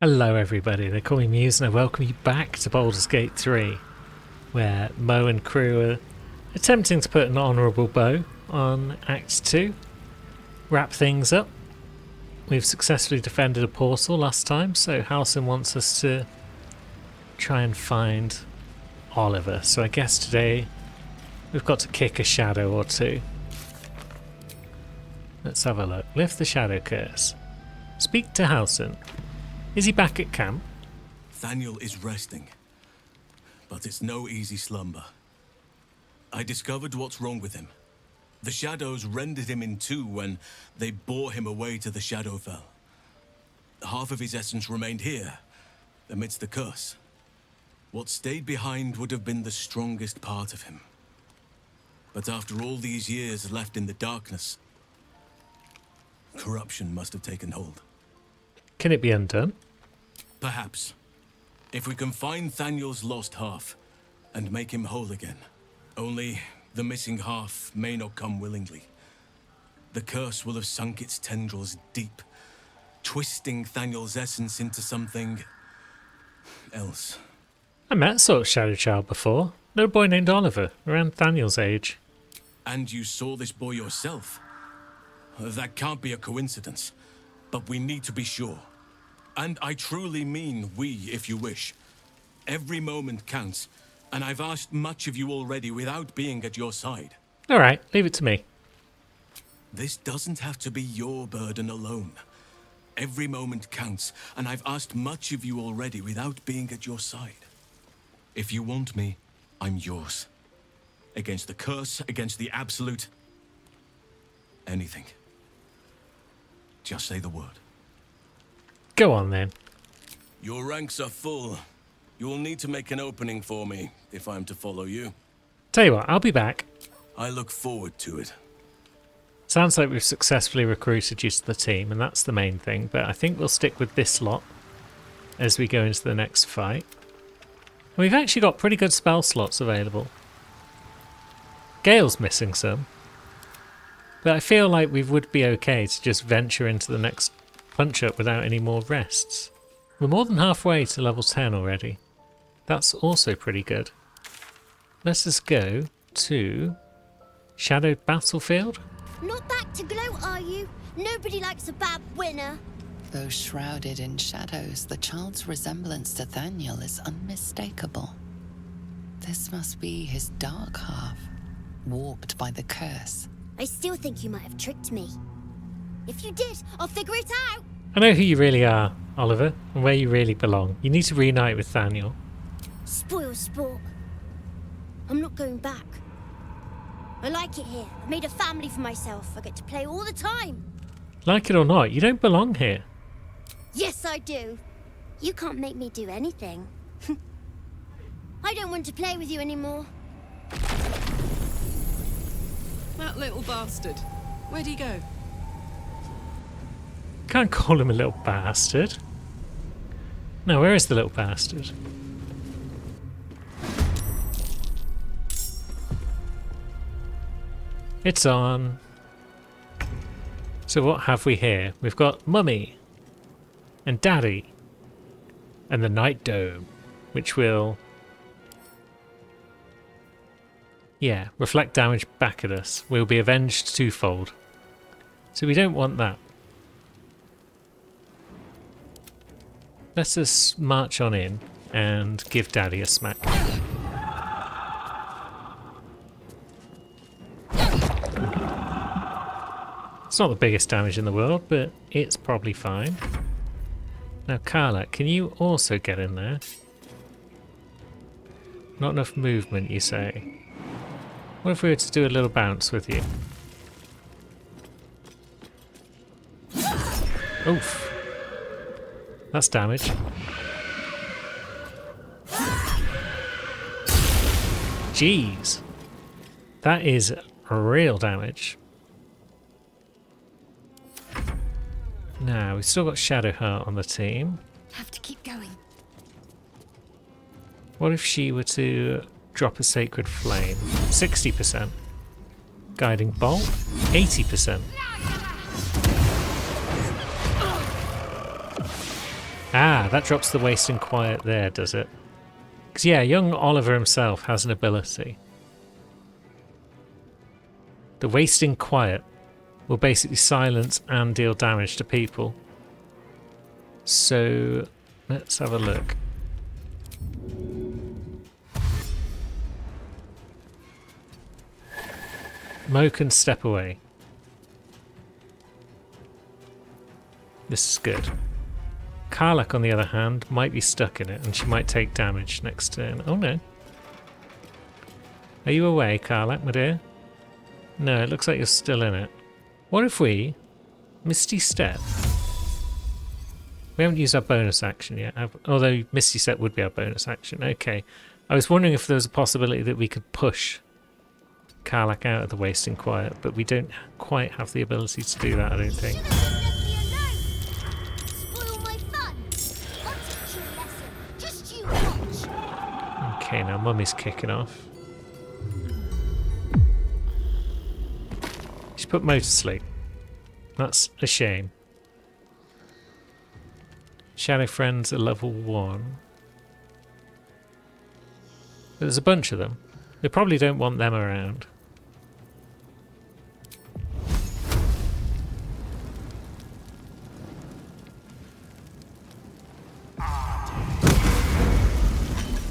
Hello everybody, they call me Muse and I welcome you back to Baldur's Gate 3, where Mo and crew are attempting to put an honourable bow on Act 2, wrap things up. We've successfully defended a portal last time, so Halsin wants us to try and find Oliver, so I guess today we've got to kick a shadow or two. Let's have a look. Lift the shadow curse. Speak to Halsin. Is he back at camp? Thaniel is resting, but it's no easy slumber. I discovered what's wrong with him. The shadows rendered him in two when they bore him away to the Shadowfell. Half of his essence remained here, amidst the curse. What stayed behind would have been the strongest part of him. But after all these years left in the darkness, corruption must have taken hold. Can it be undone? Perhaps. If we can find Thaniel's lost half and make him whole again. Only the missing half may not come willingly. The curse will have sunk its tendrils deep, twisting Thaniel's essence into something else. I met a sort of shadow child before. Little boy named Oliver, around Thaniel's age. And you saw this boy yourself? That can't be a coincidence, but we need to be sure. And I truly mean we, if you wish. Every moment counts, and I've asked much of you already without being at your side. Alright, leave it to me. This doesn't have to be your burden alone. Every moment counts, and I've asked much of you already without being at your side. If you want me, I'm yours. Against the curse, against the absolute. Anything. Just say the word. Go on then. Your ranks are full. You will need to make an opening for me, if I'm to follow you. Tell you what, I'll be back. I look forward to it. Sounds like we've successfully recruited you to the team, and that's the main thing, but I think we'll stick with this lot as we go into the next fight. We've actually got pretty good spell slots available. Gale's missing some, but I feel like we would be okay to just venture into the next punch up without any more rests. We're more than halfway to level 10 already. That's also pretty good. Let's just go to Shadowed Battlefield. Not back to glow, are you? Nobody likes a bad winner. Though shrouded in shadows, the child's resemblance to Thaniel is unmistakable. This must be his dark half, warped by the curse. I still think you might have tricked me. If you did, I'll figure it out. I know who you really are, Oliver, and where you really belong. You need to reunite with Thaniel. Spoil sport. I'm not going back. I like it here. I made a family for myself. I get to play all the time. Like it or not, you don't belong here. Yes, I do. You can't make me do anything. I don't want to play with you anymore. That little bastard. Where'd he go? Can't call him a little bastard. No, where is the little bastard? It's on. So what have we here? We've got Mummy and Daddy and the Night Dome, which will, reflect damage back at us. We'll be avenged twofold. So we don't want that. Let's just march on in and give Daddy a smack. It's not the biggest damage in the world, but it's probably fine. Now, Carla, can you also get in there? Not enough movement, you say? What if we were to do a little bounce with you? Oof. That's damage. Jeez. That is real damage. Now, we've still got Shadowheart on the team. Have to keep going. What if she were to drop a Sacred Flame? 60%. Guiding Bolt? 80%. Ah, that drops the Wasting Quiet there, does it? Because, yeah, young Oliver himself has an ability. The Wasting Quiet will basically silence and deal damage to people. So, let's have a look. Mo can step away. This is good. Karlach, on the other hand, might be stuck in it, and she might take damage next turn. Oh no. Are you away, Karlach, my dear? No, it looks like you're still in it. What if we... Misty Step? We haven't used our bonus action yet, although Misty Step would be our bonus action. Okay. I was wondering if there was a possibility that we could push Karlach out of the Wasting Quiet, but we don't quite have the ability to do that, I don't think. Okay, now Mummy's kicking off. She's put Mo to sleep. That's a shame. Shadow Friends are level 1. There's a bunch of them. They probably don't want them around.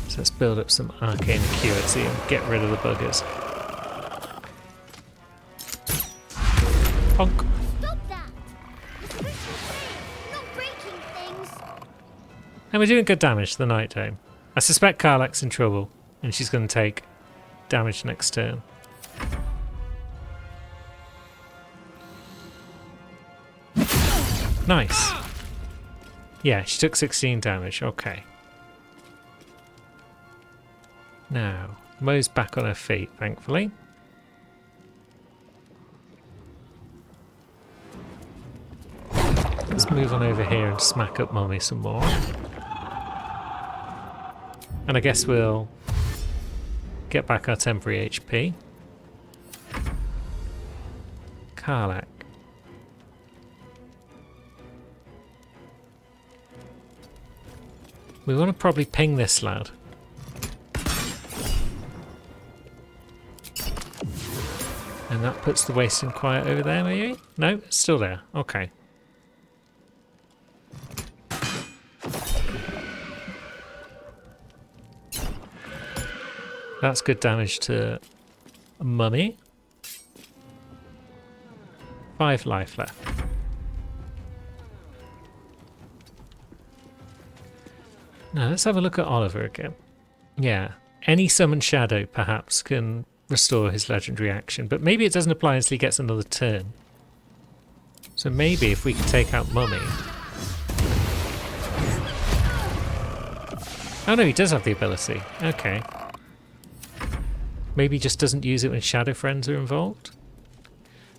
So let's build up some arcane acuity and get rid of the buggers. Honk. Stop that! It's supposed to be safe, not breaking things. And we're doing good damage to the Night Dome. I suspect Karlach's in trouble, and she's going to take damage next turn. Nice. Yeah, she took 16 damage. Okay. Now, Mo's back on her feet, thankfully. Let's move on over here and smack up Mummy some more. And I guess we'll get back our temporary HP. Karlach. We want to probably ping this lad. And that puts the Wasting Quiet over there, maybe? No, it's still there. Okay. That's good damage to Mummy. 5 life left. Now let's have a look at Oliver again. Yeah, any summoned shadow perhaps can restore his legendary action, but maybe it doesn't apply until he gets another turn. So maybe if we can take out Mummy... Oh no, he does have the ability. Okay. Maybe he just doesn't use it when Shadow Friends are involved.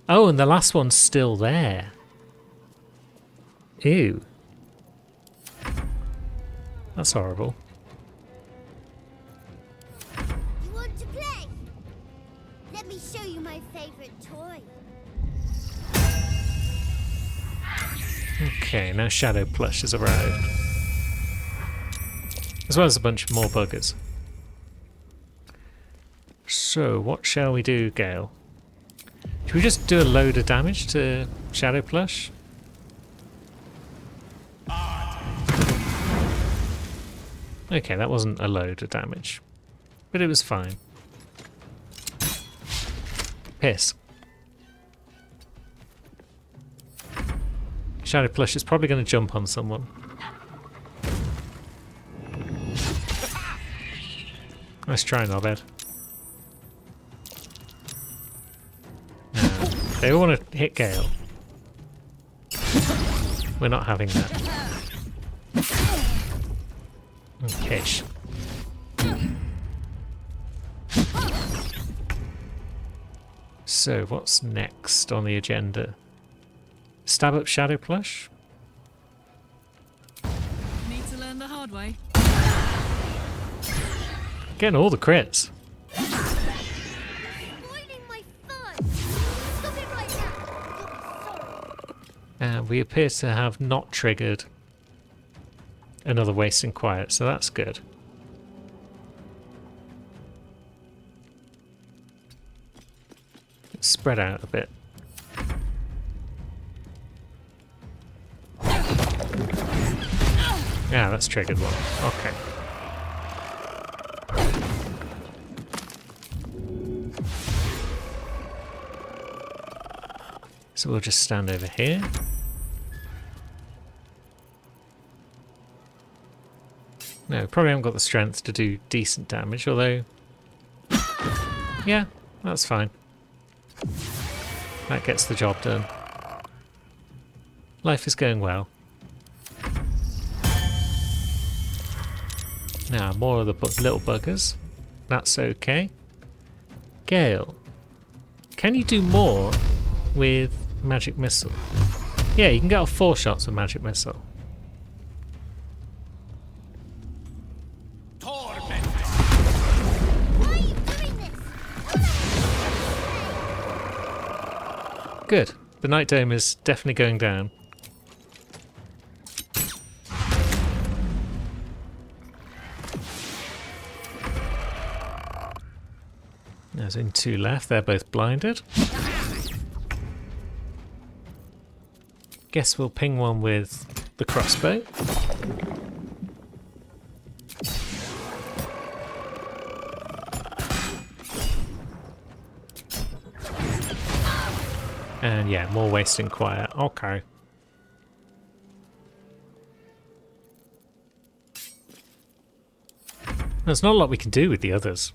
Oh, and the last one's still there. Ew. That's horrible. You want to play? Let me show you my favorite toy. Okay, now Shadow Plush has arrived. As well as a bunch more buggers. So, what shall we do, Gale? Should we just do a load of damage to Shadow Plush? Okay, that wasn't a load of damage. But it was fine. Piss. Shadow Plush is probably going to jump on someone. Nice try, Norbert. They all want to hit Gale. We're not having that. Okay. So, what's next on the agenda? Stab up Shadow Plush? Need to learn the hard way. Getting all the crits. Spoiling my fun. Stop it right now. You'll be sorry. And we appear to have not triggered another wasting quiet, so that's good. Let's spread out a bit. Yeah, that's triggered one. Okay. So we'll just stand over here. No, probably haven't got the strength to do decent damage, although... yeah, that's fine. That gets the job done. Life is going well. Now, more of the little buggers. That's okay. Gale, can you do more with magic missile? Yeah, you can get off 4 shots with magic missile. Why are you doing this? Good. The Night Dome is definitely going down. There's in 2 left. They're both blinded. Guess we'll ping one with the crossbow. And yeah, more wasting quiet. Okay. There's not a lot we can do with the others,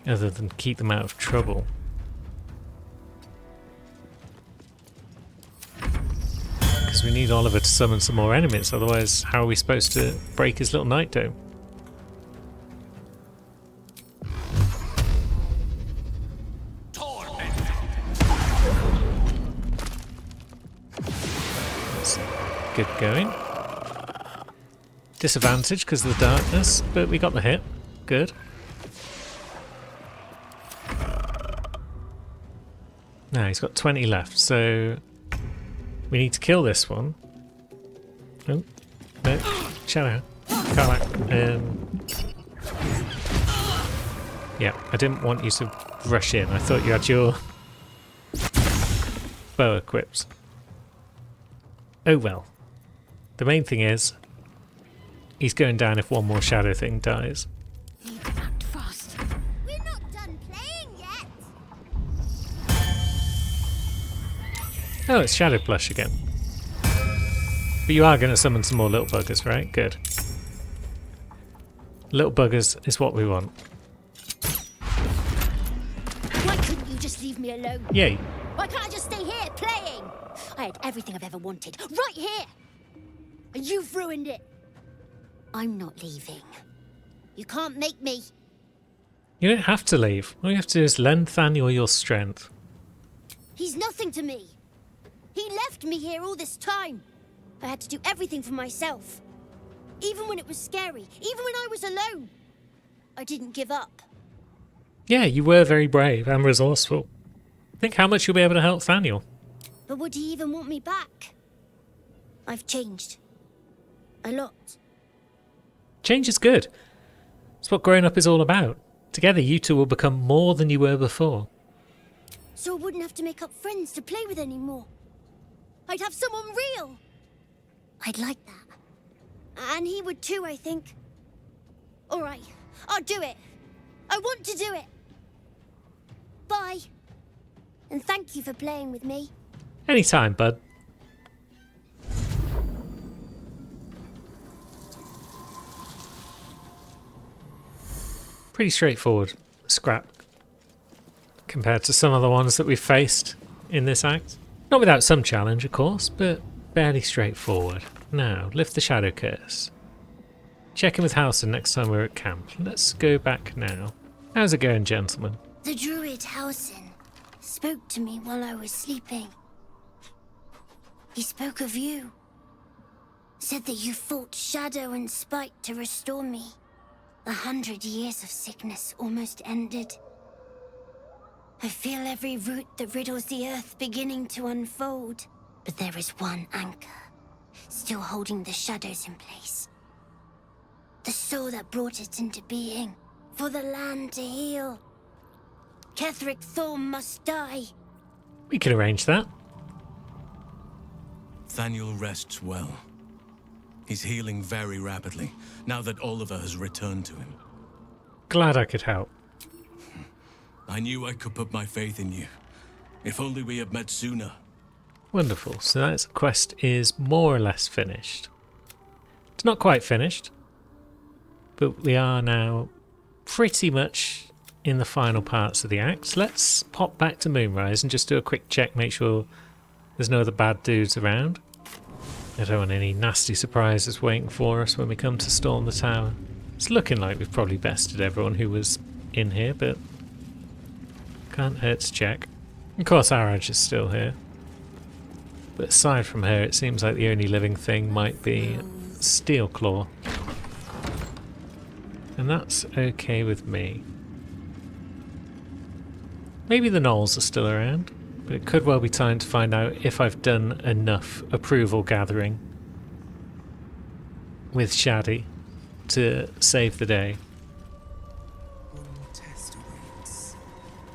other than keep them out of trouble. Because we need Oliver to summon some more enemies, otherwise how are we supposed to break his little Night Dome? That's good going. Disadvantage because of the darkness, but we got the hit. Good. Now he's got 20 left, so we need to kill this one. Oh, no, Shadow. Karlach. Yeah, I didn't want you to rush in. I thought you had your bow equipped. Oh well. The main thing is, he's going down if one more shadow thing dies. Need to act fast. We're not done playing yet. Oh, it's Shadow Plush again. But you are going to summon some more little buggers, right? Good. Little buggers is what we want. Why couldn't you just leave me alone? Yay. Why can't I just stay here playing? I had everything I've ever wanted, right here. And you've ruined it. I'm not leaving. You can't make me. You don't have to leave. All you have to do is lend Thaniel your strength. He's nothing to me. He left me here all this time. I had to do everything for myself. Even when it was scary, even when I was alone. I didn't give up. Yeah, you were very brave and resourceful. Think how much you'll be able to help Thaniel. But would he even want me back? I've changed. A lot. Change is good. It's what growing up is all about. Together you two will become more than you were before. So I wouldn't have to make up friends to play with anymore. I'd have someone real. I'd like that. And he would too, I think. All right, I'll do it. I want to do it. Bye. And thank you for playing with me. Anytime, bud. Pretty straightforward scrap compared to some of the ones that we've faced in this act. Not without some challenge, of course, but fairly straightforward. Now, lift the Shadow Curse. Check in with Halsin next time we're at camp. Let's go back now. How's it going, gentlemen? The druid Halsin spoke to me while I was sleeping. He spoke of you. Said that you fought shadow and spite to restore me. 100 years of sickness almost ended. I feel every root that riddles the earth beginning to unfold. But there is one anchor. still holding the shadows in place. The soul that brought it into being, for the land to heal. Ketheric Thorm must die. We can arrange that. Thaniel rests well. He's healing very rapidly, now that Oliver has returned to him. Glad I could help. I knew I could put my faith in you. If only we had met sooner. Wonderful. So that quest is more or less finished. It's not quite finished, but we are now pretty much in the final parts of the act. Let's pop back to Moonrise and just do a quick check, make sure there's no other bad dudes around. I don't want any nasty surprises waiting for us when we come to storm the tower. It's looking like we've probably bested everyone who was in here, but can't hurt to check. Of course, Araj is still here. But aside from her, it seems like the only living thing might be Steelclaw. And that's okay with me. Maybe the Gnolls are still around, but it could well be time to find out if I've done enough approval gathering with Shadi to save the day. One more test awaits.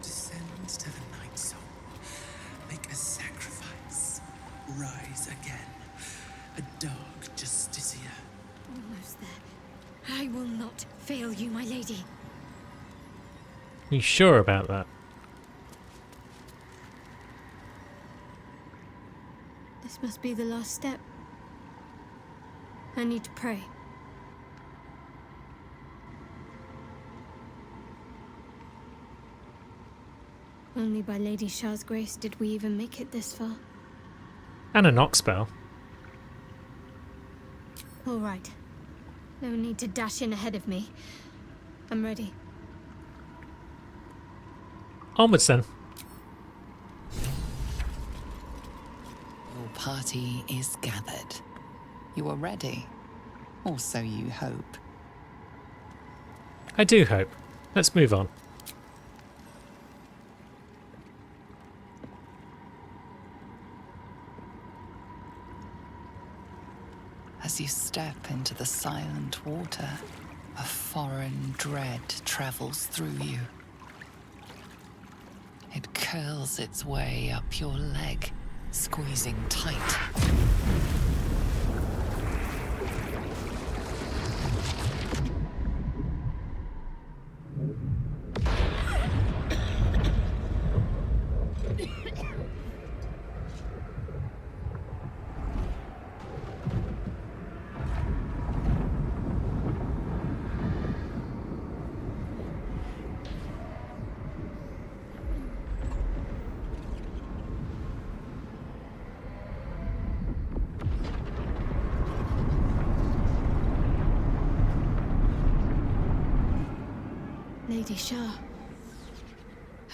Descend to the Night Soul. Make a sacrifice. Rise again. A dark Justicia. Almost there. I will not fail you, my lady. Are you sure about that? This must be the last step. I need to pray. Only by Lady Shah's grace did we even make it this far. And a knock spell. All right. No need to dash in ahead of me. I'm ready. Onwards then. Your party is gathered. You are ready. Or so you hope. I do hope. Let's move on. As you step into the silent water, a foreign dread travels through you. It curls its way up your leg, squeezing tight. Lady Shah.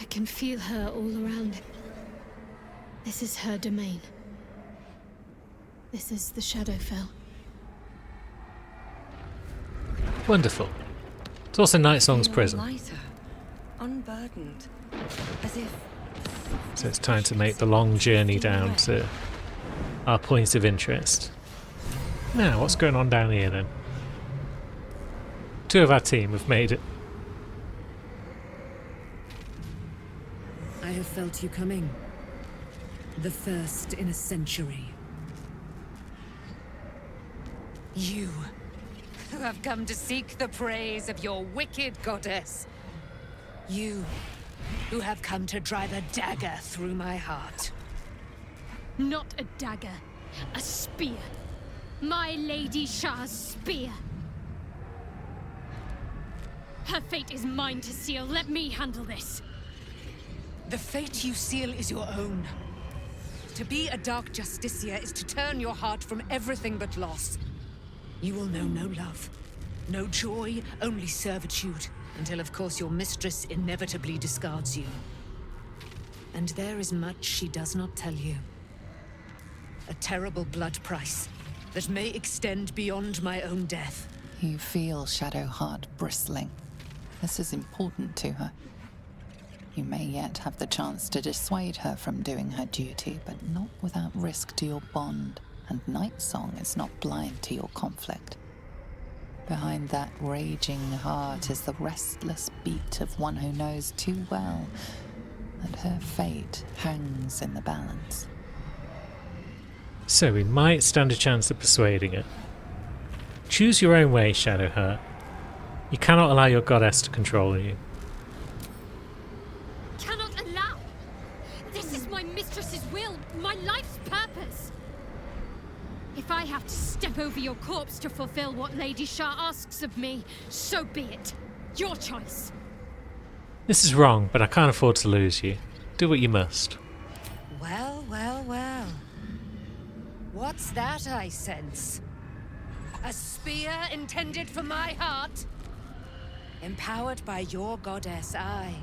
I can feel her all around. This is her domain. This is the Shadowfell. Wonderful. It's also Night Song's prison, Lighter, unburdened, as if. so it's time to make the long journey down to our points of interest. Now, what's going on down here then? Two of our team have made it. I have felt you coming. The first in a century. You, who have come to seek the praise of your wicked goddess. You, who have come to drive a dagger through my heart. Not a dagger, a spear. My Lady Shah's spear. Her fate is mine to seal. Let me handle this. The fate you seal is your own. To be a Dark Justicia is to turn your heart from everything but loss. You will know no love, no joy, only servitude, until of course your mistress inevitably discards you. And there is much she does not tell you. A terrible blood price that may extend beyond my own death. You feel Shadowheart bristling. This is important to her. You may yet have the chance to dissuade her from doing her duty, but not without risk to your bond and Nightsong is not blind to your conflict. Behind that raging heart is the restless beat of one who knows too well that her fate hangs in the balance. So we might stand a chance of persuading her. Choose your own way, Shadowheart. You cannot allow your goddess to control you. Cannot allow! This is my mistress's will, my life's purpose! If I have to step over your corpse to fulfill what Lady Shah asks of me, so be it. Your choice. This is wrong, but I can't afford to lose you. Do what you must. Well, well, well. What's that I sense? A spear intended for my heart? Empowered by your goddess, I.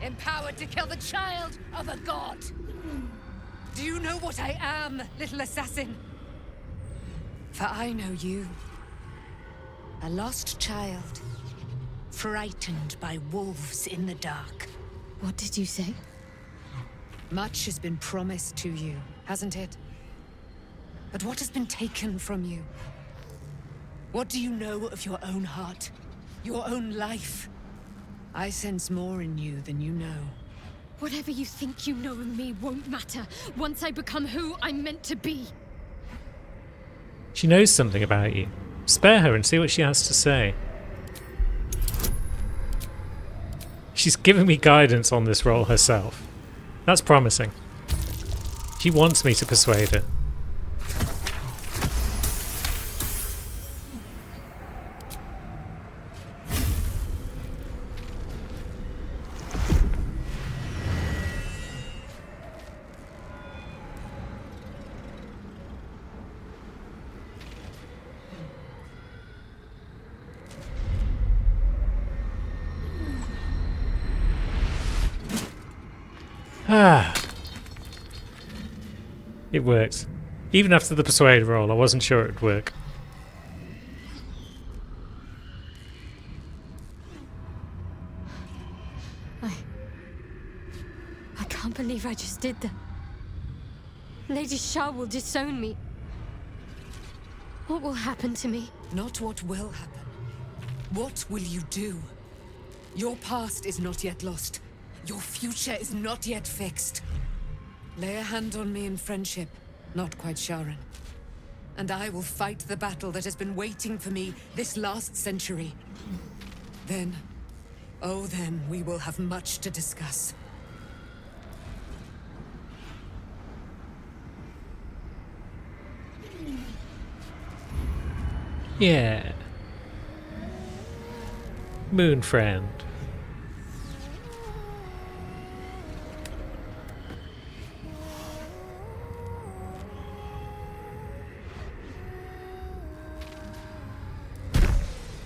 Empowered to kill the child of a god. Do you know what I am, little assassin? For I know you. A lost child. Frightened by wolves in the dark. What did you say? Much has been promised to you, hasn't it? But what has been taken from you? What do you know of your own heart? Your own life? I sense more in you than you know. Whatever you think you know of me won't matter once I become who I'm meant to be. She knows something about you. Spare her and see what she has to say. She's giving me guidance on this role herself. That's promising. She wants me to persuade her. It worked. Even after the persuade roll, I wasn't sure it would work. I can't believe I just did that. Lady Shah will disown me. What will happen to me? Not what will happen. What will you do? Your past is not yet lost. Your future is not yet fixed. Lay a hand on me in friendship, not quite Sharon. And I will fight the battle that has been waiting for me this last century. Then, oh then, we will have much to discuss. Yeah. Moon friend.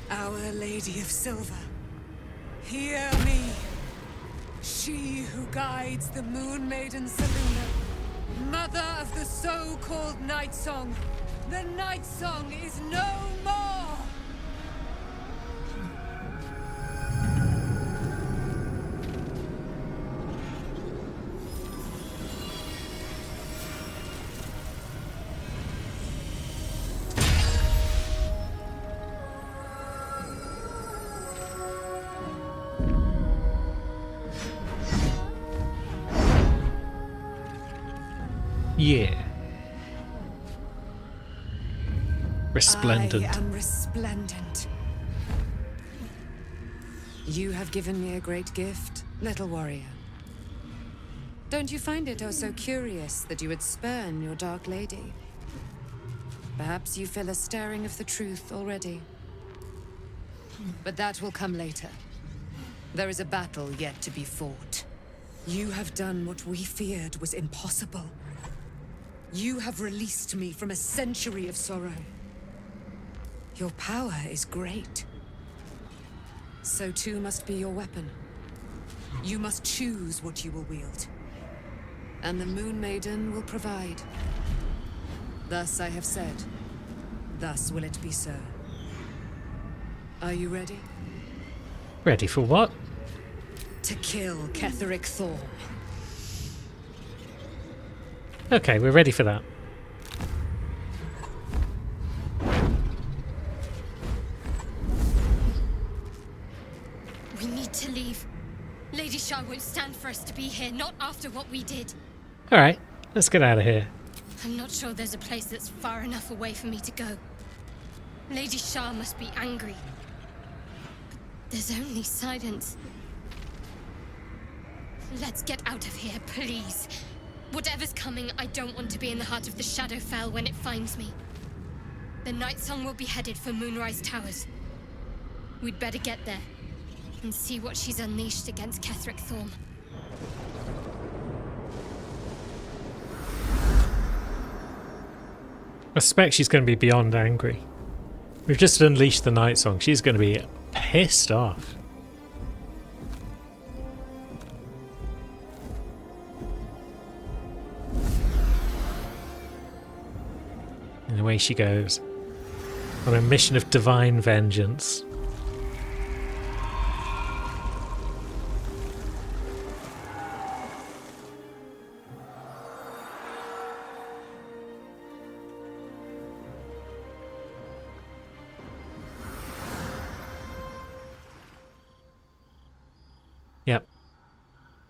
Our Lady of Silver, hear me. She who guides the Moon Maiden Selûne, mother of the so-called Nightsong. The Nightsong is no more! Yeah. Resplendent. I am resplendent. You have given me a great gift, little warrior. Don't you find it oh so curious that you would spurn your Dark Lady? Perhaps you feel a stirring of the truth already. But that will come later. There is a battle yet to be fought. You have done what we feared was impossible. You have released me from a century of sorrow. Your power is great. So too must be your weapon. You must choose what you will wield. And the Moon Maiden will provide. Thus I have said. Thus will it be so. Are you ready? Ready for what? To kill Ketheric Thorm. Okay, we're ready for that. need to leave. Lady Shah won't stand for us to be here, not after what we did. Alright, let's get out of here. I'm not sure there's a place that's far enough away for me to go. Lady Shah must be angry. But there's only silence. Let's get out of here, please. Whatever's coming, I don't want to be in the heart of the Shadowfell when it finds me. The Night Song will be headed for Moonrise Towers. We'd better get there and see what she's unleashed against Ketheric Thorm. I suspect she's going to be beyond angry. We've just unleashed the Night Song. She's going to be pissed off. And away she goes on a mission of divine vengeance. Yep.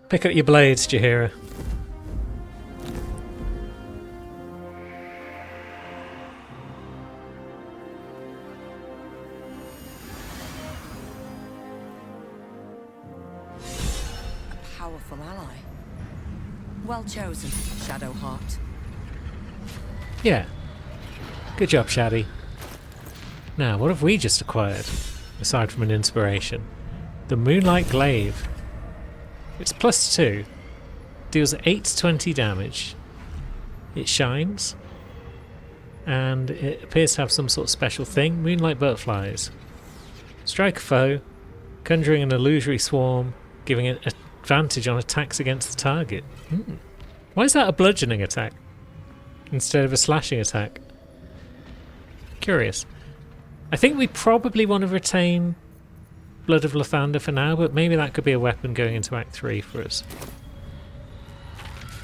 Pick up your blades, Jaheira. A powerful ally. Well chosen, Shadowheart. Yeah. Good job, Shaddy. Now, what have we just acquired, aside from an inspiration? The Moonlight Glaive. It's +2. Deals 8 to 20 damage. It shines. And it appears to have some sort of special thing. Moonlight Butterflies. Strike a foe, conjuring an illusory swarm, giving it advantage on attacks against the target. Why is that a bludgeoning attack instead of a slashing attack? Curious. I think we probably want to retain Blood of Lathander for now, but maybe that could be a weapon going into Act 3 for us.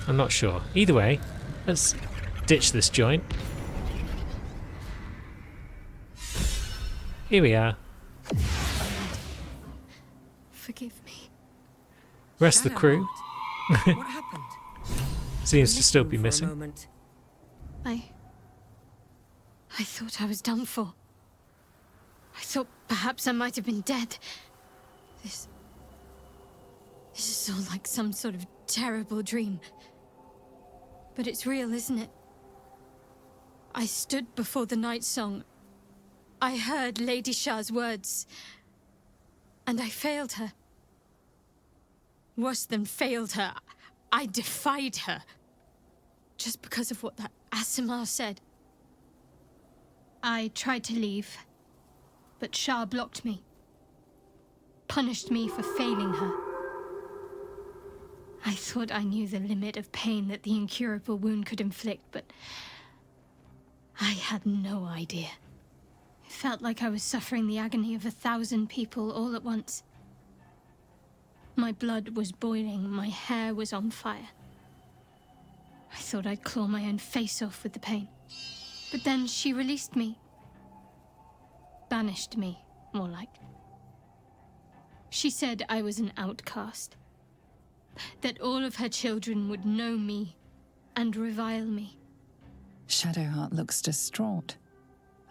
I'm not sure. Either way, let's ditch this joint. Here we are. Forgive me. Rest of the crew What happened? seems to still be For a missing. moment. I thought I was done for. I thought perhaps I might have been dead. This is all like some sort of terrible dream. But it's real, isn't it? I stood before the Night Song. I heard Lady Shah's words. And I failed her. Worse than failed her, I defied her. Just because of what that Aasimar said. I tried to leave, but Shah blocked me. Punished me for failing her. I thought I knew the limit of pain that the incurable wound could inflict, but I had no idea. It felt like I was suffering the agony of 1,000 people all at once. My blood was boiling, my hair was on fire. I thought I'd claw my own face off with the pain. But then she released me. Banished me, more like. She said I was an outcast. That all of her children would know me and revile me. Shadowheart looks distraught,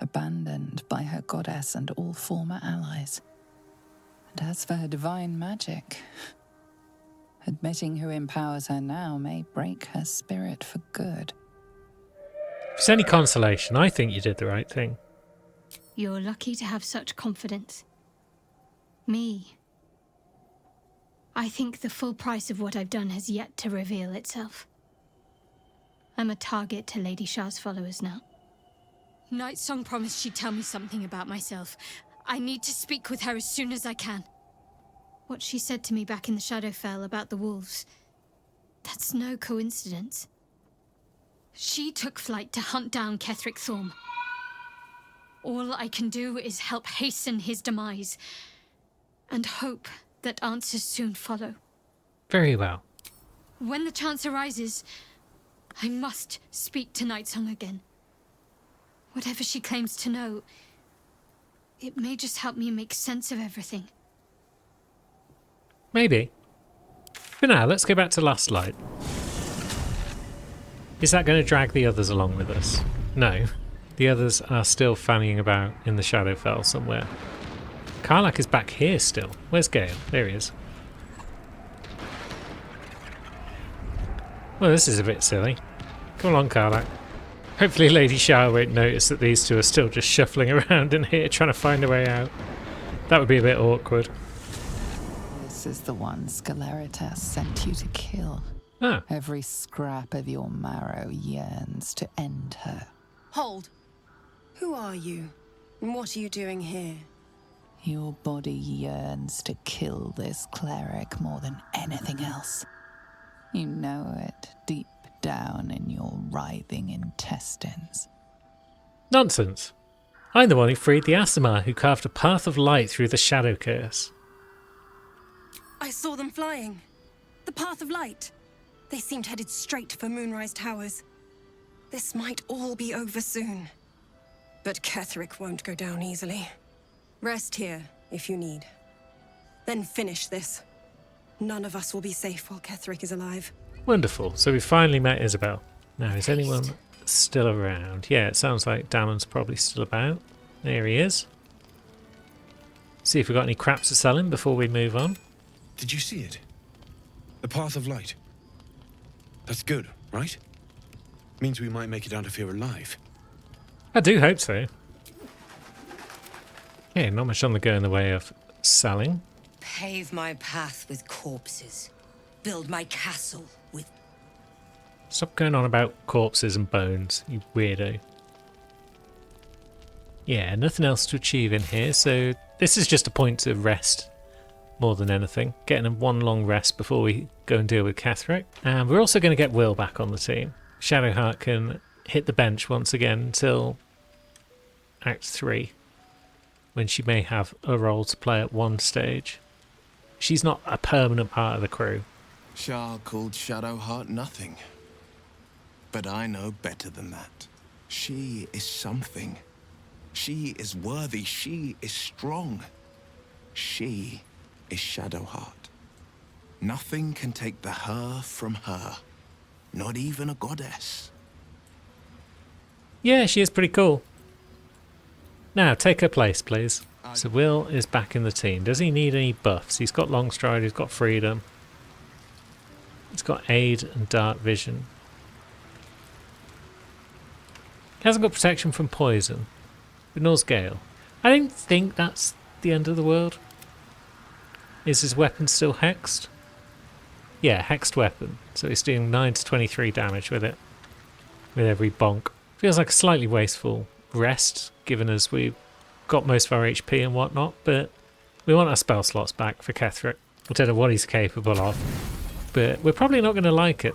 abandoned by her goddess and all former allies. And as for her divine magic, admitting who empowers her now may break her spirit for good. If it's any consolation, I think you did the right thing. You're lucky to have such confidence. Me. I think the full price of what I've done has yet to reveal itself. I'm a target to Lady Shah's followers now. Night Song promised she'd tell me something about myself. I need to speak with her as soon as I can. What she said to me back in the Shadowfell about the wolves, that's no coincidence. She took flight to hunt down Ketheric Thorm. All I can do is help hasten his demise, and hope that answers soon follow. Very well. When the chance arises, I must speak to Night Song again. Whatever she claims to know, it may just help me make sense of everything. Maybe. For now, let's go back to Last Light. Is that going to drag the others along with us? No. The others are still fannying about in the Shadowfell somewhere. Karlach is back here still. Where's Gale? There he is. Well, this is a bit silly. Come along, Karlach. Hopefully Lady Shar won't notice that these two are still just shuffling around in here trying to find a way out. That would be a bit awkward. This is the one Sceleritas sent you to kill. Ah, Every scrap of your marrow yearns to end her. Hold. Who are you? And what are you doing here? Your body yearns to kill this cleric more than anything else. You know it deep down in your writhing intestines. nonsense. I'm the one who freed the Aasimar who carved a path of light through the Shadow Curse. I saw them flying. The Path of Light. They seemed headed straight for Moonrise Towers. This might all be over soon. But Ketheric won't go down easily. Rest here, if you need. Then finish this. None of us will be safe while Ketheric is alive. Wonderful. So we finally met Isabel. Now, is anyone still around? Yeah, it sounds like Damon's probably still about. There he is. See if we've got any crap to sell him before we move on. Did you see it? The Path of Light. That's good, right? Means we might make it out of here alive. I do hope so. Yeah, not much on the go in the way of selling. Pave my path with corpses. Build my castle with... Stop going on about corpses and bones, you weirdo. Yeah, nothing else to achieve in here, so this is just a point of rest more than anything. Getting one long rest before we go and deal with Ketheric. And we're also going to get Will back on the team. Shadowheart can hit the bench once again until Act 3, when she may have a role to play at one stage. She's not a permanent part of the crew. Shar called Shadowheart nothing. But I know better than that. She is something. She is worthy. She is strong. She is Shadowheart. Nothing can take the her from her. Not even a goddess. Yeah, she is pretty cool. Now, take her place, please. So Will is back in the team. Does he need any buffs? He's got long stride, he's got freedom. He's got aid and dark vision. He hasn't got protection from poison. Ignores Gale. I don't think that's the end of the world. Is his weapon still hexed? Yeah, hexed weapon. So he's doing 9 to 23 damage with it. With every bonk. Feels like a slightly wasteful rest, given as we've got most of our HP and whatnot, but we want our spell slots back for Ketheric. I don't know what he's capable of, but we're probably not going to like it.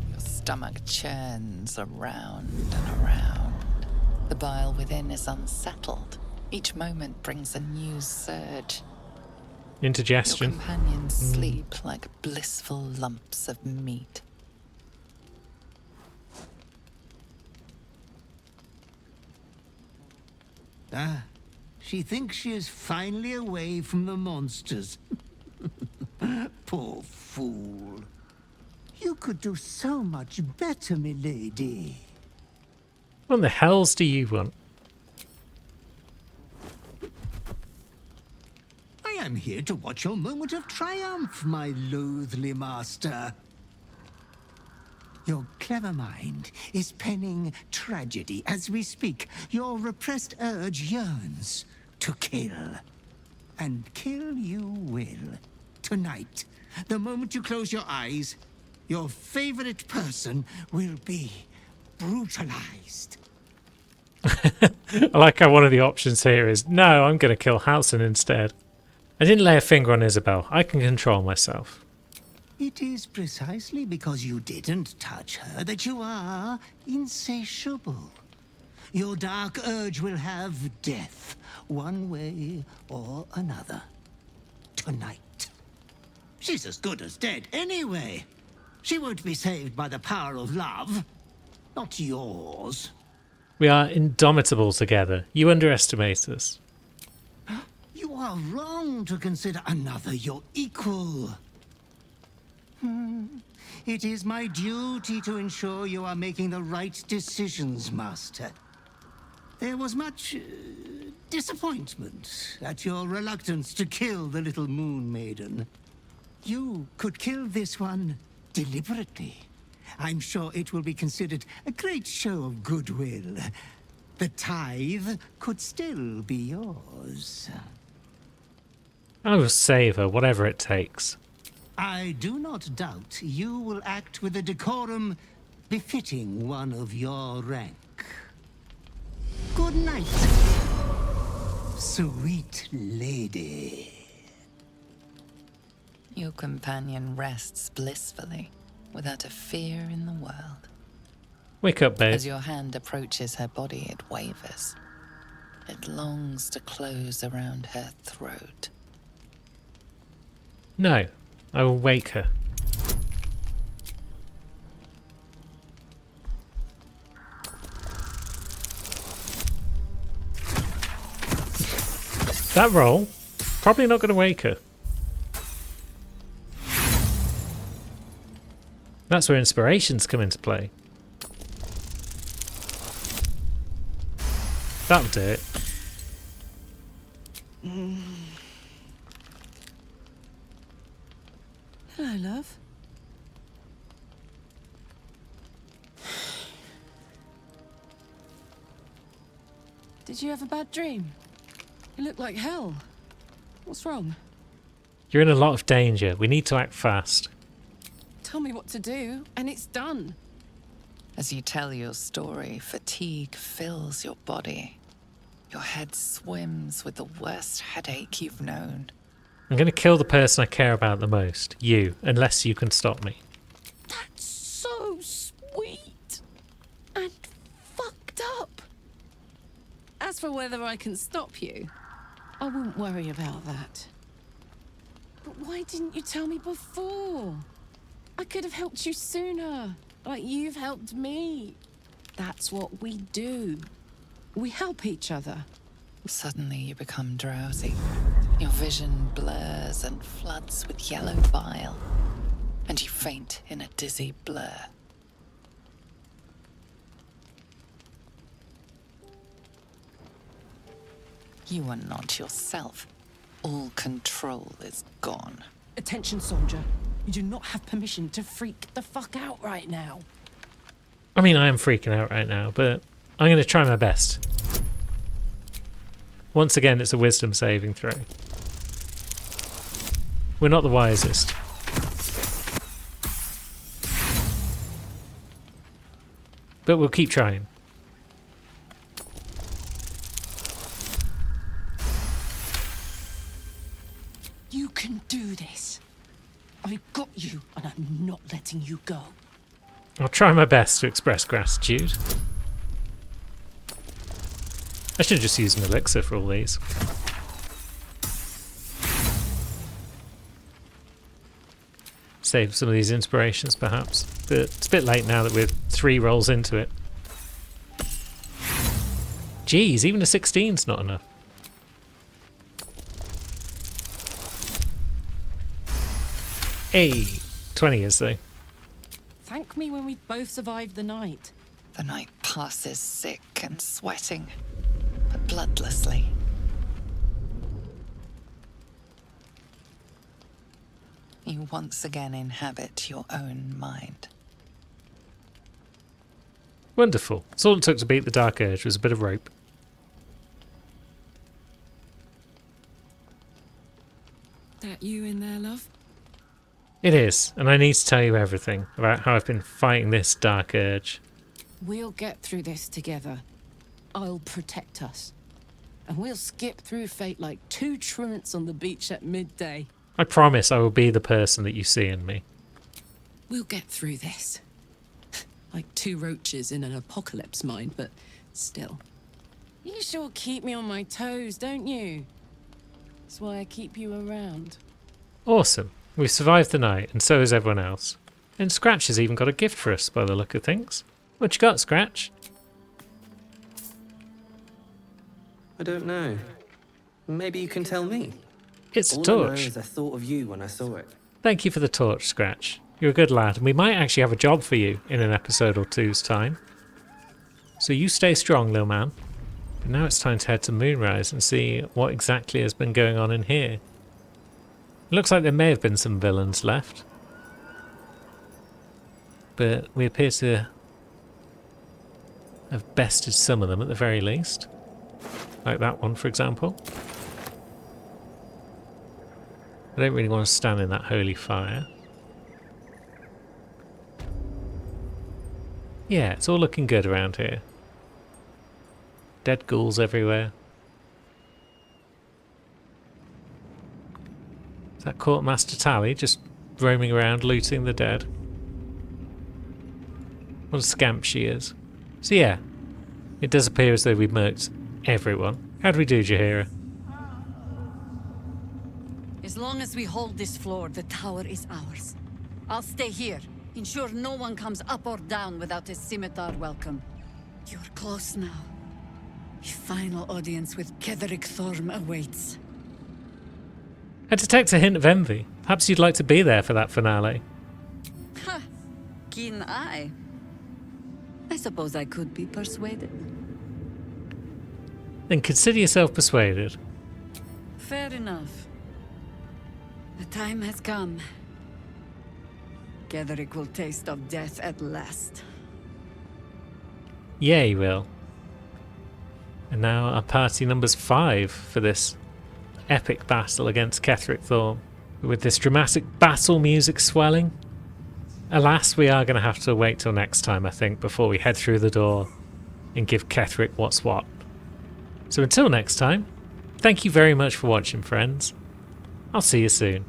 Your stomach churns around and around. The bile within is unsettled. Each moment brings a new surge. Your Indigestion. companions sleep like blissful lumps of meat. Ah, she thinks she is finally away from the monsters. Poor fool. You could do so much better, milady. What the hells do you want? I am here to watch your moment of triumph, my loathly master. Your clever mind is penning tragedy as we speak. Your repressed urge yearns to kill. And kill you will. Tonight, the moment you close your eyes, your favorite person will be brutalized. I like how one of the options here is, no, I'm going to kill Halsin instead. I didn't lay a finger on Isabel. I can control myself. It is precisely because you didn't touch her that you are insatiable. Your dark urge will have death, one way or another. Tonight. She's as good as dead anyway. She won't be saved by the power of love. Not yours. We are indomitable together. You underestimate us. You are wrong to consider another your equal. It is my duty to ensure you are making the right decisions, Master. There was much disappointment at your reluctance to kill the little Moon Maiden. You could kill this one deliberately. I'm sure it will be considered a great show of goodwill. The tithe could still be yours. I will save her, whatever it takes. I do not doubt you will act with a decorum befitting one of your rank. Good night, sweet lady. Your companion rests blissfully, without a fear in the world. Wake up, babe. As your hand approaches her body, it wavers. It longs to close around her throat. No, I will wake her. That roll, probably not going to wake her. That's where inspirations come into play. That'll do it. Hello, love. Did you have a bad dream? You look like hell. What's wrong? You're in a lot of danger. We need to act fast. Tell me what to do, and it's done. As you tell your story, fatigue fills your body. Your head swims with the worst headache you've known. I'm going to kill the person I care about the most. You, unless you can stop me. That's so sweet. And fucked up. As for whether I can stop you, I wouldn't worry about that. But why didn't you tell me before? I could have helped you sooner, like you've helped me. That's what we do. We help each other. Suddenly you become drowsy. Your vision blurs and floods with yellow bile, and you faint in a dizzy blur. You are not yourself. All control is gone. Attention, soldier. You do not have permission to freak the fuck out right now. I mean, I am freaking out right now, but I'm going to try my best. Once again, it's a wisdom saving throw. We're not the wisest. But we'll keep trying. You can do this. I've got you, and I'm not letting you go. I'll try my best to express gratitude. I should just use an elixir for all these. Save some of these inspirations, perhaps. But it's a bit late now that we're 3 rolls into it. Jeez, even a 16's not enough. Hey, 20 is though. Thank me when we both survived the night. The night passes sick and sweating, but bloodlessly. You once again inhabit your own mind. Wonderful. That's all it took to beat the Dark Urge was a bit of rope. That you in there, love? It is, and I need to tell you everything about how I've been fighting this Dark Urge. We'll get through this together. I'll protect us. And we'll skip through fate like 2 truants on the beach at midday. I promise I will be the person that you see in me. We'll get through this. Like 2 roaches in an apocalypse mind, but still. You sure keep me on my toes, don't you? That's why I keep you around. Awesome. We've survived the night, and so has everyone else. And Scratch has even got a gift for us by the look of things. What you got, Scratch? I don't know. Maybe you can tell me. It's a All I know torch. is I thought of you when I saw it. Thank you for the torch, Scratch. You're a good lad, and we might actually have a job for you in an episode or two's time. So you stay strong, little man. But now it's time to head to Moonrise and see what exactly has been going on in here. It looks like there may have been some villains left. But we appear to have bested some of them at the very least. Like that one, for example. I don't really want to stand in that holy fire. Yeah, it's all looking good around here. Dead ghouls everywhere. Is that Courtmaster Tally just roaming around looting the dead? What a scamp she is. So yeah, it does appear as though we've murked everyone. How do we do, Jaheira? As long as we hold this floor, the tower is ours. I'll stay here. Ensure no one comes up or down without a scimitar welcome. You're close now. A final audience with Ketheric Thorm awaits. I detect a hint of envy. Perhaps you'd like to be there for that finale. Ha! Keen eye. I suppose I could be persuaded. Then consider yourself persuaded. Fair enough. The time has come. Ketheric will taste of death at last. Yeah, he will. And now our party numbers 5 for this epic battle against Ketheric Thorm. With this dramatic battle music swelling, alas, we are going to have to wait till next time, I think, before we head through the door and give Ketheric what's what. So until next time, thank you very much for watching, friends. I'll see you soon.